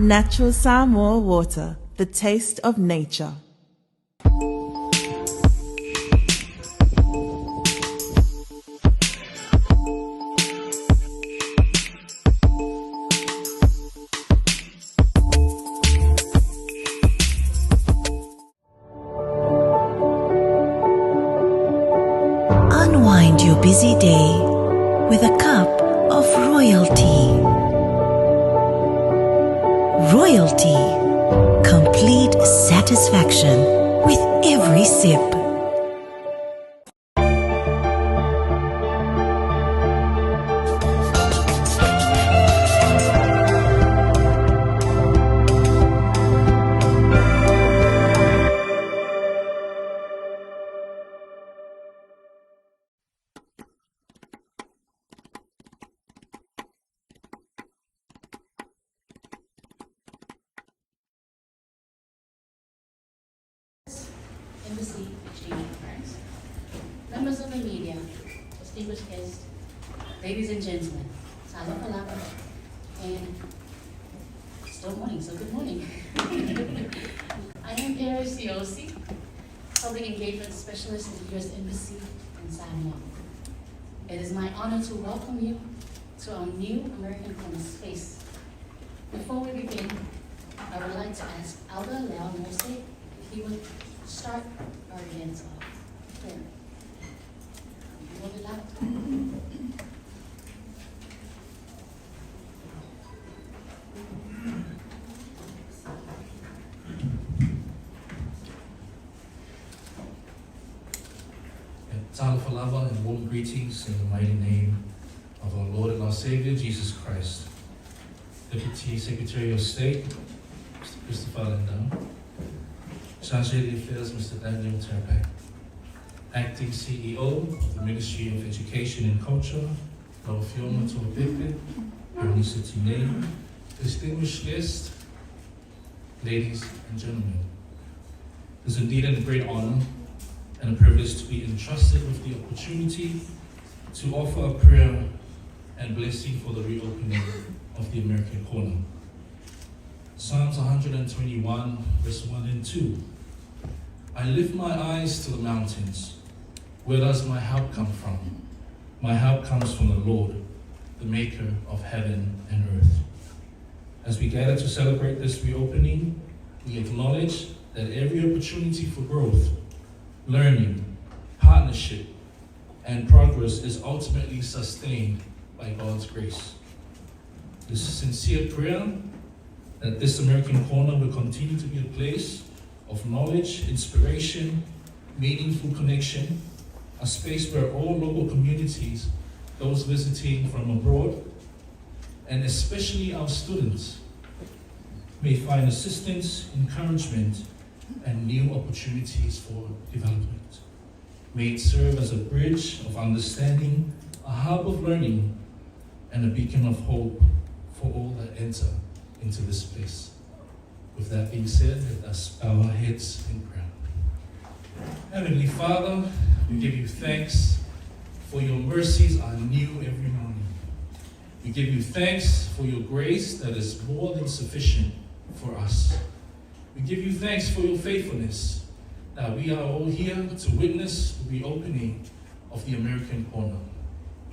Natural Samoa water, the taste of nature. Unwind your busy day with a cup of royalty. Royalty, complete satisfaction with every sip. Embassy exchange friends, members of the media, distinguished guests, ladies and gentlemen, Samoa Palapa, and still morning, so good morning. I am Apia COC, Public Engagement Specialist at the U.S. Embassy in Samoa. It is my honor to welcome you to our new American Corner space. Before we begin, I would like to ask Elder Leo Mose if he would start our events off. Prayer. Hold it out. Talafalava and warm greetings in the mighty name of our Lord and our Savior, Jesus Christ. Deputy Secretary of State, Mr. Christopher Landau. Chargé d'Affaires, Mr. Daniel Terpak. Acting CEO of the Ministry of Education and Culture, Laufioma Tolopepe, Bernice Tine, distinguished guests, ladies and gentlemen. It is indeed a great honor and a privilege to be entrusted with the opportunity to offer a prayer and blessing for the reopening of the American Corner. Psalms 121, verse 1 and 2. I lift my eyes to the mountains. Where does my help come from? My help comes from the Lord, the maker of heaven and earth. As we gather to celebrate this reopening, we acknowledge that every opportunity for growth, learning, partnership, and progress is ultimately sustained by God's grace. This is sincere prayer that this American Corner will continue to be a place of knowledge, inspiration, meaningful connection, a space where all local communities, those visiting from abroad, and especially our students, may find assistance, encouragement, and new opportunities for development. May it serve as a bridge of understanding, a hub of learning, and a beacon of hope for all that enter into this place. With that being said, let us bow our heads in prayer. Heavenly Father, we give you thanks for your mercies are new every morning. We give you thanks for your grace that is more than sufficient for us. We give you thanks for your faithfulness that we are all here to witness the reopening of the American Corner.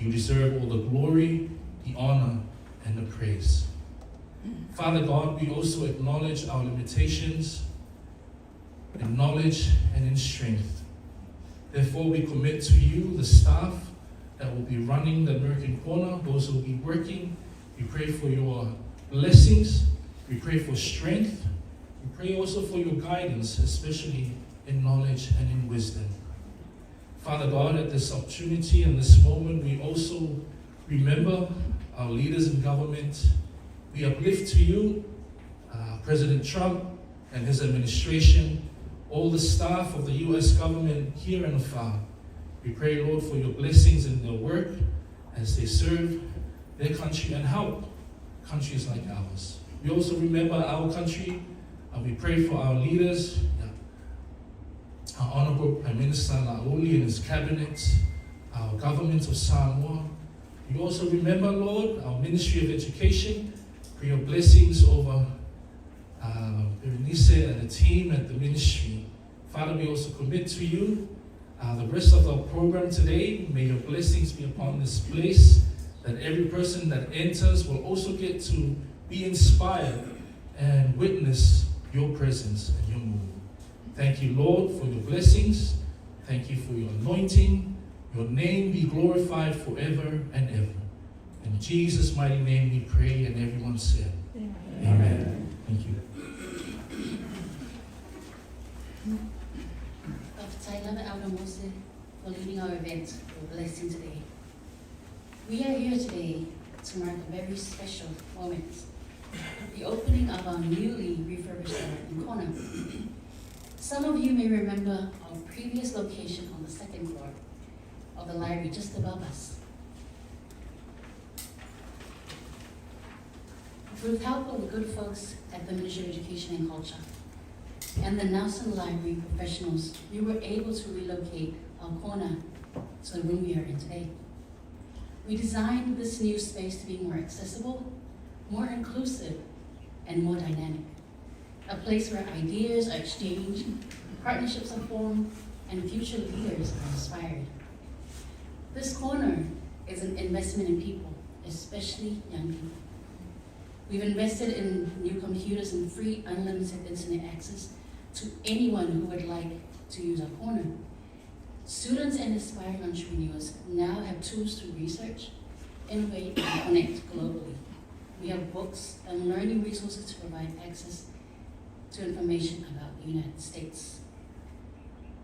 You deserve all the glory, the honor, and the praise. Father God, we also acknowledge our limitations in knowledge and in strength. Therefore, we commit to you the staff that will be running the American Corner, those who will be working. We pray for your blessings. We pray for strength. We pray also for your guidance, especially in knowledge and in wisdom. Father God, at this opportunity and this moment, we also remember our leaders in government. We uplift to you President Trump and his administration, all the staff of the U.S. government here and afar. We pray, Lord, for your blessings in their work as they serve their country and help countries like ours. We also remember our country, and we pray for our leaders, our Honorable Prime Minister Laoli and his cabinet, our government of Samoa. We also remember, Lord, our Ministry of Education. Pray your blessings over Berenice and the team at the ministry. Father, we also commit to you the rest of our program today. May your blessings be upon this place, that every person that enters will also get to be inspired and witness your presence and your move. Thank you, Lord, for your blessings. Thank you for your anointing. Your name be glorified forever and ever. In Jesus' mighty name we pray, and everyone said, Amen. Thank you. Dr. Taylor Aldermose for leading our event for blessing today. We are here today to mark a very special moment, the opening of our newly refurbished center in Kona. Some of you may remember our previous location on the second floor of the library just above us. Through the help of the good folks at the Ministry of Education and Culture and the Nelson Library professionals, we were able to relocate our corner to the room we are in today. We designed this new space to be more accessible, more inclusive, and more dynamic. A place where ideas are exchanged, partnerships are formed, and future leaders are inspired. This corner is an investment in people, especially young people. We've invested in new computers and free unlimited internet access to anyone who would like to use our corner. Students and aspiring entrepreneurs now have tools to research, innovate, and connect globally. We have books and learning resources to provide access to information about the United States.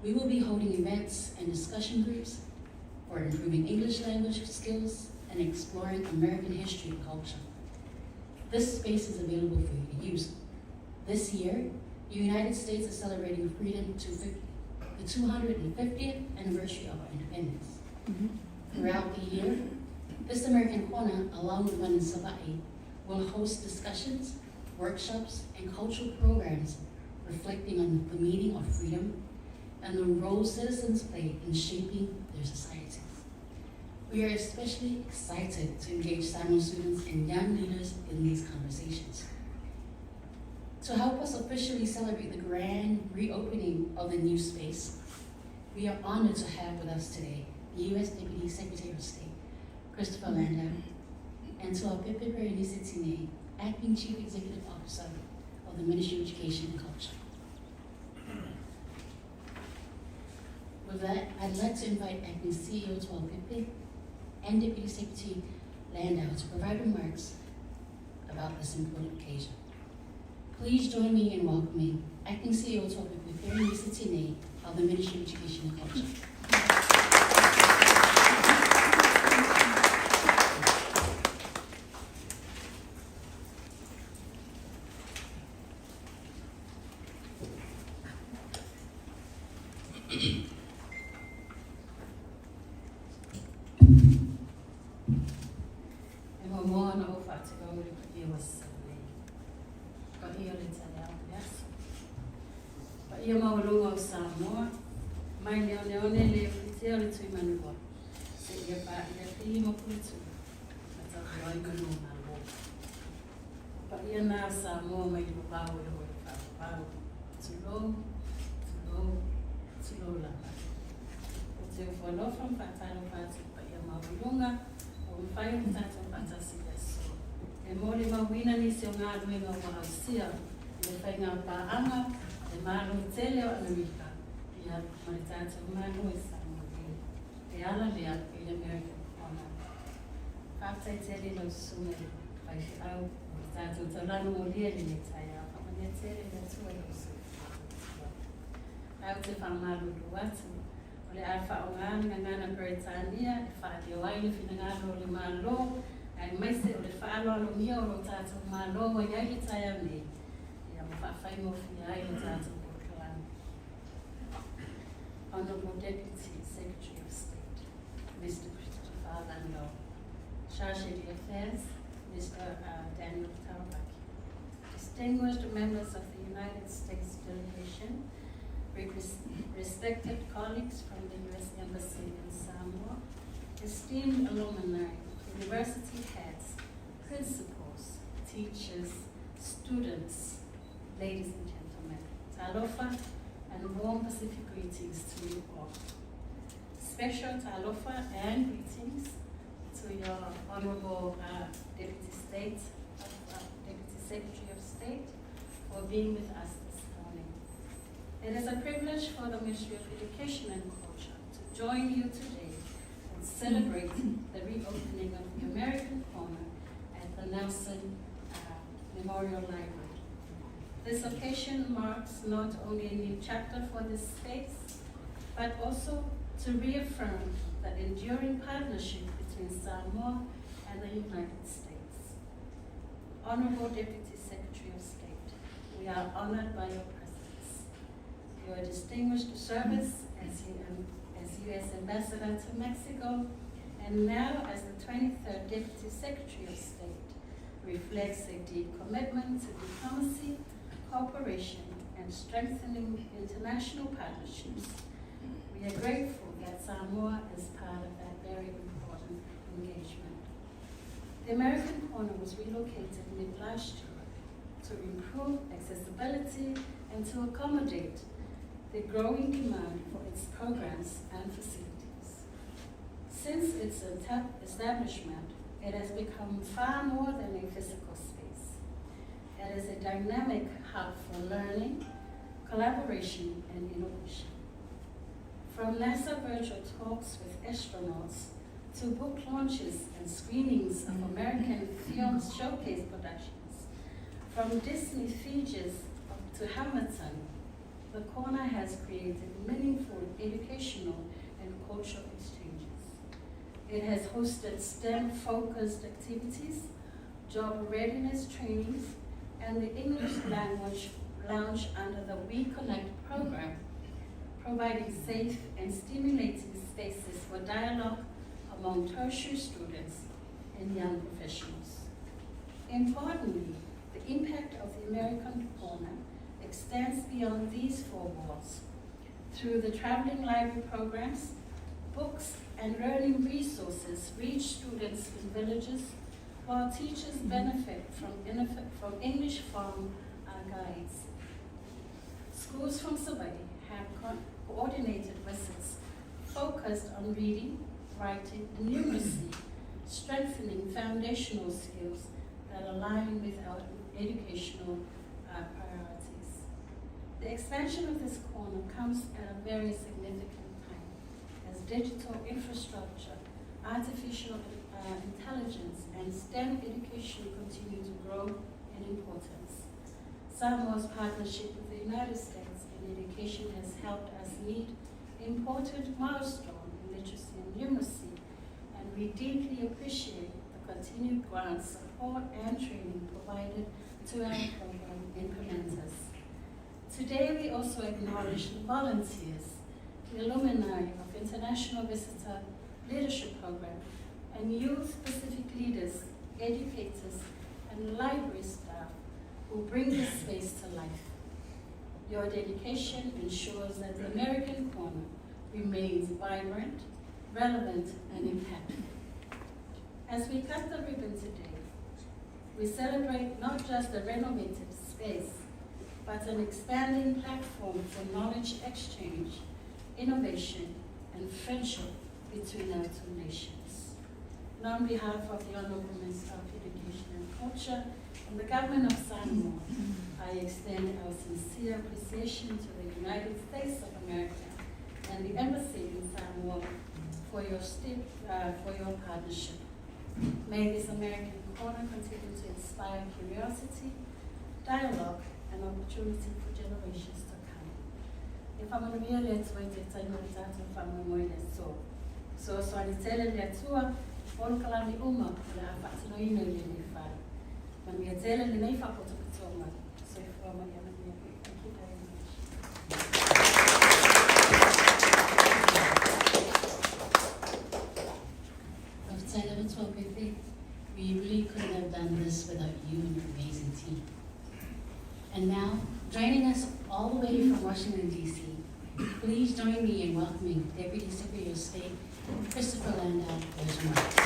We will be holding events and discussion groups for improving English language skills and exploring American history and culture. This space is available for you to use. This year, the United States is celebrating freedom to the 250th anniversary of our independence. Throughout the year, this American Corner, along with one in Savai'i, will host discussions, workshops, and cultural programs reflecting on the meaning of freedom and the role citizens play in shaping their societies. We are especially excited to engage Samoan students and young leaders in these conversations. To help us officially celebrate the grand reopening of the new space, we are honored to have with us today the U.S. Deputy Secretary of State, Christopher Landau, and to our Pepe Berenice, Acting Chief Executive Officer of the Ministry of Education and Culture. With that, I'd like to invite Acting CEO Tual Pepe and Deputy Secretary Landau to provide remarks about this important occasion. Please join me in welcoming Acting CEO Tual Pepe Berenice of the Ministry of Education and Culture. Ia maulunga o Samoa, mai leone le whitea le tui manua. Se ia pa ia te ima puitu, a tau ai manu na lo. Pa ia nā Samoa mai te pau e hoi pau. Tulo lana. O te whanofa mpatano pātu pa ia maulunga, o mwhai o tātou patasi yaso. E mōre mawina nisi o ngā ruenga o mahausia, le whai ngā pāanga, e mālo tele o Amerika, ia maritata o mālo e Samoa, e ala lea i le American Corner. Whātai tele no sume, pai si au, maritata o taurano o lia li le tai a, whamania tele le tua i o su. Au te whamalo duatu, o le alfa o ngāna ngāna Britania, e whaati o aile whina ngāna o le mālo, ai maise o le whaalo alo mia o lo tātou mālo, o iai li tai a nei. Honorable Deputy Secretary of State, Mr. Christopher Landau, Chargé d'Affaires, Mr. Daniel Taubaki, distinguished members of the United States delegation, respected colleagues from the U.S. Embassy in Samoa, esteemed alumni, university heads, principals, teachers, students, ladies and gentlemen, talofa and warm Pacific greetings to you all. Special talofa and greetings to your Honorable Deputy Secretary of State for being with us this morning. It is a privilege for the Ministry of Education and Culture to join you today and celebrate the reopening of the American Corner at the Nelson Memorial Library. This occasion marks not only a new chapter for this space, but also to reaffirm the enduring partnership between Samoa and the United States. Honorable Deputy Secretary of State, we are honored by your presence. Your distinguished service as U.S. Ambassador to Mexico, and now as the 23rd Deputy Secretary of State, reflects a deep commitment to diplomacy, cooperation, and strengthening international partnerships. We are grateful that Samoa is part of that very important engagement. The American Corner was relocated mid-last year to improve accessibility and to accommodate the growing demand for its programs and facilities. Since its establishment, it has become far more than a physical space. It is a dynamic hub for learning, collaboration, and innovation. From NASA virtual talks with astronauts to book launches and screenings of American film showcase productions, from Disney features to Hamilton, the Corner has created meaningful educational and cultural exchanges. It has hosted STEM-focused activities, job readiness trainings, and the English language lounge under the We Connect program, providing safe and stimulating spaces for dialogue among tertiary students and young professionals. Importantly, the impact of the American Corner extends beyond these four walls. Through the traveling library programs, books and learning resources reach students in villages, while teachers benefit from English farm guides. Schools from Samoa have coordinated visits focused on reading, writing, and numeracy, strengthening foundational skills that align with our educational priorities. The expansion of this corner comes at a very significant time as digital infrastructure, artificial intelligence, and STEM education continue to grow in importance. Samoa's partnership with the United States in education has helped us meet important milestones in literacy and numeracy, and we deeply appreciate the continued grant, support, and training provided to our program implementers. Today, we also acknowledge the volunteers, the alumni of International Visitor Leadership Program, and youth-specific leaders, educators, and library staff who bring this space to life. Your dedication ensures that the American Corner remains vibrant, relevant, and impactful. As we cut the ribbon today, we celebrate not just a renovated space, but an expanding platform for knowledge exchange, innovation, and friendship between our two nations. And on behalf of the Honorable Minister of Education and Culture and the Government of Samoa, I extend our sincere appreciation to the United States of America and the Embassy in Samoa for your partnership. May this American Corner continue to inspire curiosity, dialogue, and opportunity for generations to come. If I'm going to be a let's wait a time of that if I'm going to so I tell you that too, all kalami uma la fatino ino yeni fa. When we tell you the neifa ko to pitoma. So if I'm going to thank you very much. Outside of it, we really couldn't have done this without you and your amazing team. And now, joining us all the way from Washington, D.C., please join me in welcoming Deputy Secretary of State, Christopher Landau, for his remarks.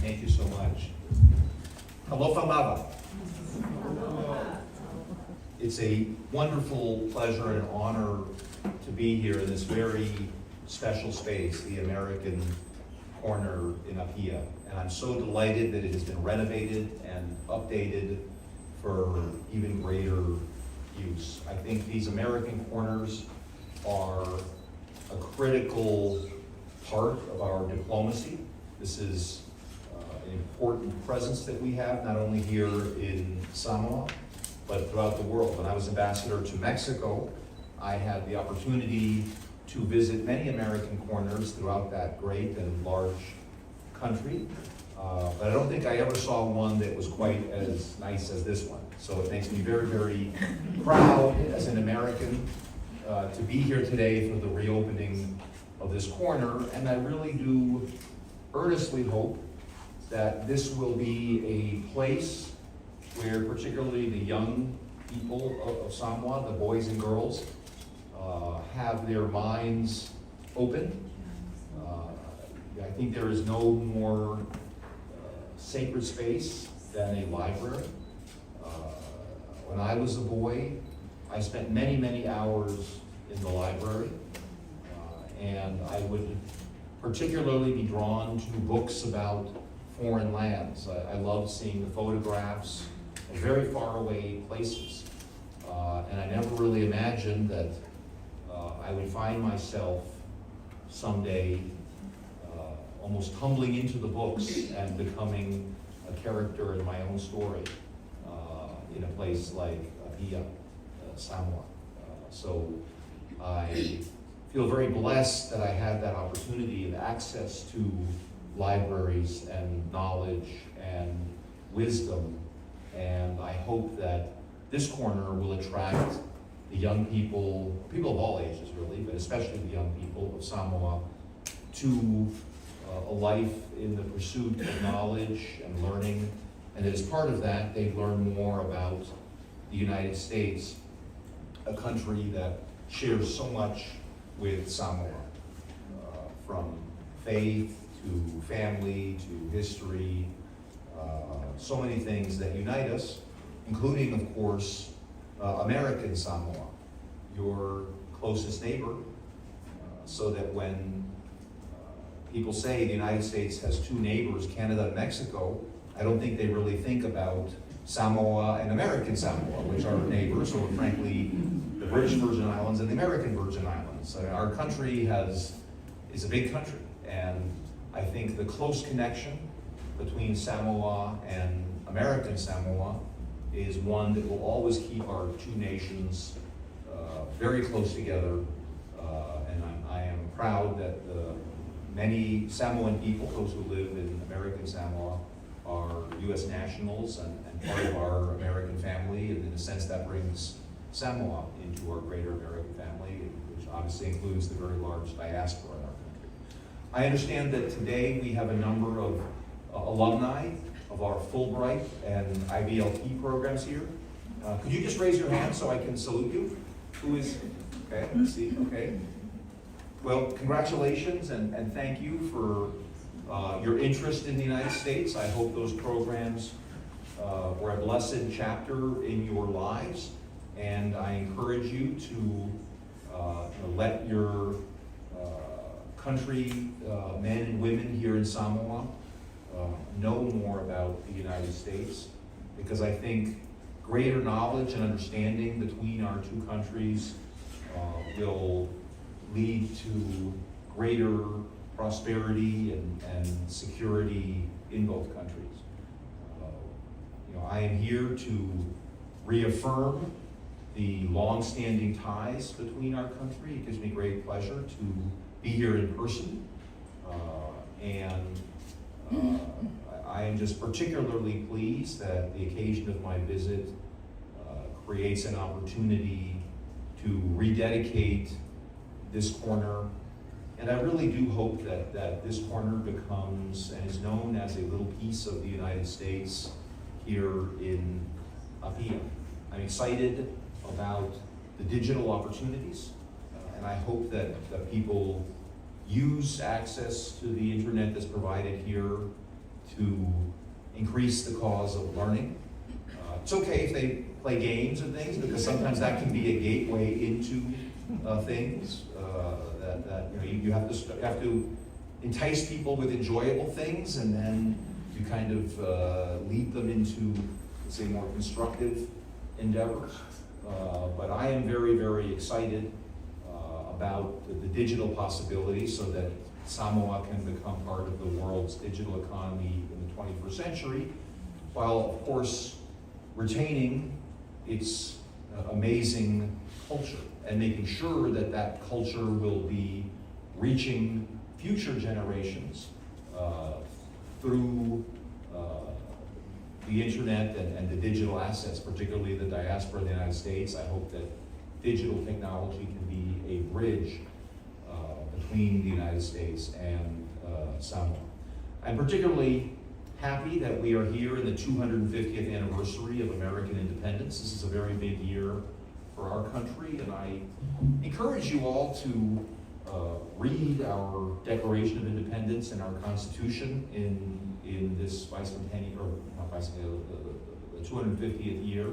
Thank you so much. Alofa Mava. It's a wonderful pleasure and honor to be here in this very special space, the American Corner in Apia. And I'm so delighted that it has been renovated and updated for even greater use. I think these American Corners are a critical part of our diplomacy. This is an important presence that we have, not only here in Samoa, but throughout the world. When I was ambassador to Mexico, I had the opportunity to visit many American Corners throughout that great and large country. But I don't think I ever saw one that was quite as nice as this one. So it makes me very, very proud as an American to be here today for the reopening of this corner. And I really do earnestly hope that this will be a place where particularly the young people of Samoa, the boys and girls, have their minds open. I think there is no more sacred space than a library. When I was a boy, I spent many, many hours in the library, and I would particularly be drawn to books about foreign lands. I loved seeing the photographs of very far away places. And I never really imagined that I would find myself someday almost tumbling into the books and becoming a character in my own story in a place like Apia, Samoa. So I feel very blessed that I had that opportunity and access to libraries and knowledge and wisdom, and I hope that this corner will attract the young people of all ages really, but especially the young people of Samoa, to a life in the pursuit of knowledge and learning, and as part of that, they learn more about the United States, a country that shares so much with Samoa, from faith to family to history, so many things that unite us, including, of course, American Samoa, your closest neighbor, so that when people say the United States has two neighbors, Canada and Mexico, I don't think they really think about Samoa and American Samoa, which are neighbors, or frankly, the British Virgin Islands and the American Virgin Islands. Our country is a big country, and I think the close connection between Samoa and American Samoa is one that will always keep our two nations very close together. And I am proud that many Samoan people, those who live in American Samoa, are U.S. nationals and part of our American family, and in a sense that brings Samoa into our greater American family, which obviously includes the very large diaspora in our country. I understand that today we have a number of alumni of our Fulbright and IBLT programs here. Could you just raise your hand so I can salute you? Who is, okay, let's see, okay. Well, congratulations and thank you for your interest in the United States. I hope those programs were a blessed chapter in your lives, and I encourage you to let your country, men and women here in Samoa, know more about the United States, because I think greater knowledge and understanding between our two countries will lead to greater prosperity and security in both countries. I am here to reaffirm the long-standing ties between our country. It gives me great pleasure to be here in person, and I am just particularly pleased that the occasion of my visit creates an opportunity to rededicate this corner. And I really do hope that this corner becomes and is known as a little piece of the United States here in Apia. I'm excited about the digital opportunities, and I hope that people use access to the internet that's provided here to increase the cause of learning. It's okay if they play games and things, because sometimes that can be a gateway into things. You have to entice people with enjoyable things, and then you kind of lead them into, let's say, more constructive endeavors. But I am very, very excited about the digital possibilities so that Samoa can become part of the world's digital economy in the 21st century, while, of course, retaining its amazing culture and making sure that that culture will be reaching future generations through the internet and the digital assets, particularly the diaspora in the United States. I hope that digital technology can be a bridge between the United States and Samoa. I'm particularly happy that we are here in the 250th anniversary of American independence. This is a very big year for our country, and I encourage you all to read our Declaration of Independence and our Constitution in this bicentennial, or not bicentennial, the 250th year.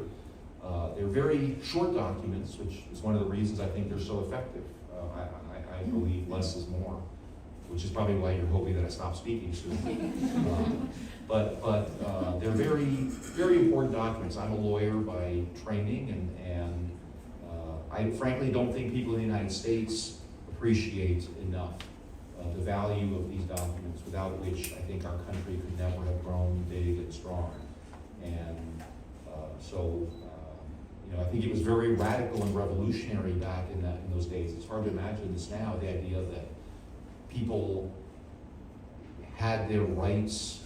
They're very short documents, which is one of the reasons I think they're so effective. I believe less is more, which is probably why you're hoping that I stop speaking soon. But they're very, very important documents. I'm a lawyer by training, and I frankly don't think people in the United States appreciate enough the value of these documents, without which I think our country could never have grown big and strong. And I think it was very radical and revolutionary back in those days. It's hard to imagine this now, the idea that people had their rights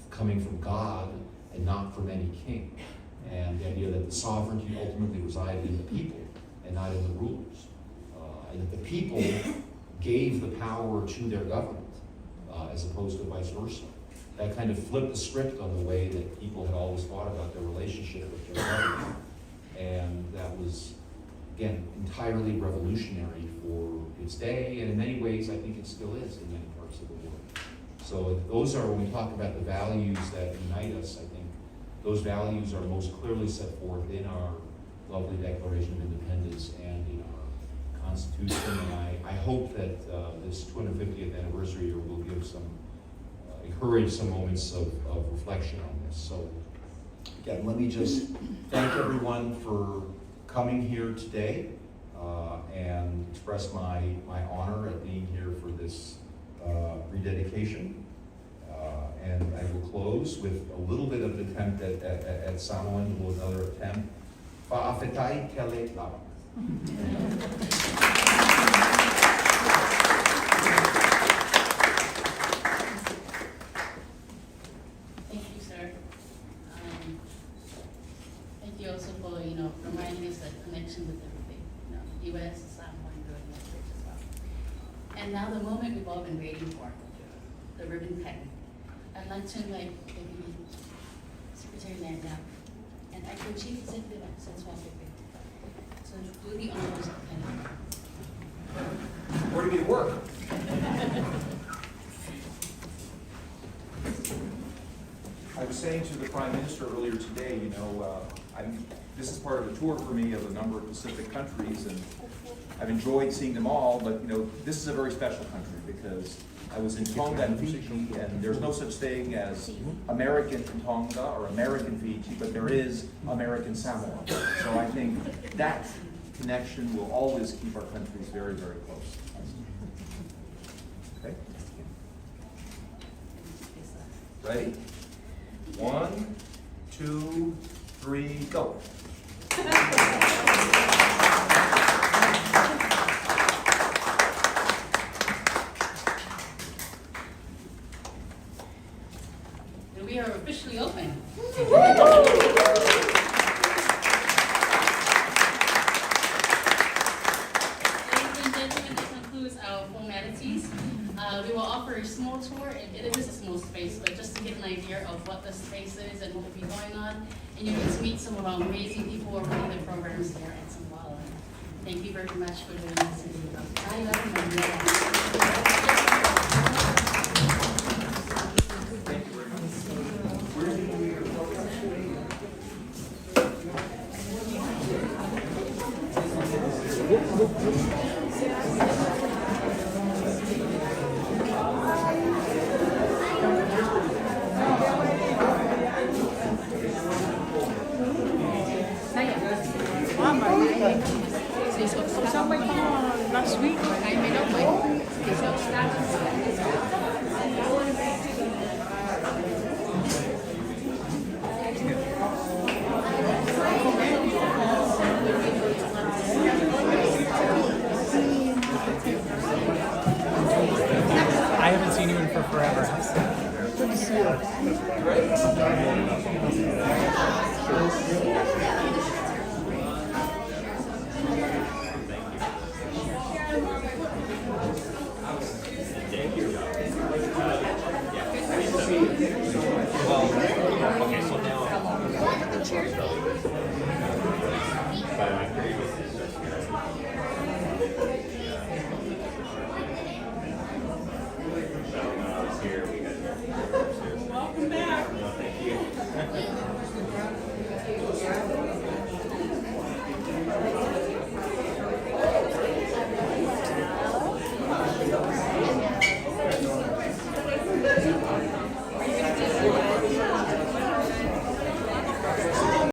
coming from God and not from any king. And the idea that the sovereignty ultimately resided in the people and not in the rulers. And that the people gave the power to their government as opposed to vice versa. That kind of flipped the script on the way that people had always thought about their relationship with their government. And that was, again, entirely revolutionary for its day, and in many ways I think it still is in many parts of the world. So those are, when we talk about the values that unite us, I think those values are most clearly set forth in our lovely Declaration of Independence and in our Constitution. And I hope that this 250th anniversary year will give encourage some moments of reflection on this. So again, let me just thank everyone for coming here today and express my honor at being here for this rededication. And I will close with a little bit of an attempt at Samoan, with another attempt. Fa'afetai kele lava. Thank you, sir. Thank you also for, reminding us that connection with everything. U.S. is Samoa and growing up church as well. And now the moment we've all been waiting for, the ribbon cutting. I'd like to invite Deputy Secretary Landau and Acting Chief Executive Officer Swapik to do the honors of Keynote. Where do we work? I was saying to the Prime Minister earlier today, this is part of a tour for me of a number of Pacific countries, and I've enjoyed seeing them all, but this is a very special country because I was in Tonga and Fiji, and there's no such thing as American Tonga or American Fiji, but there is American Samoa. So I think that connection will always keep our countries very, very close. Okay? Ready? 1, 2, 3, go. We are officially open. We will offer a small tour. It is a small space, but just to get an idea of what the space is and what will be going on. And you get to meet some of our amazing people who are running the programs here at Samoa. Thank you very much for doing this. Thank you very much. Last week. I haven't seen you in for forever. Good to see you.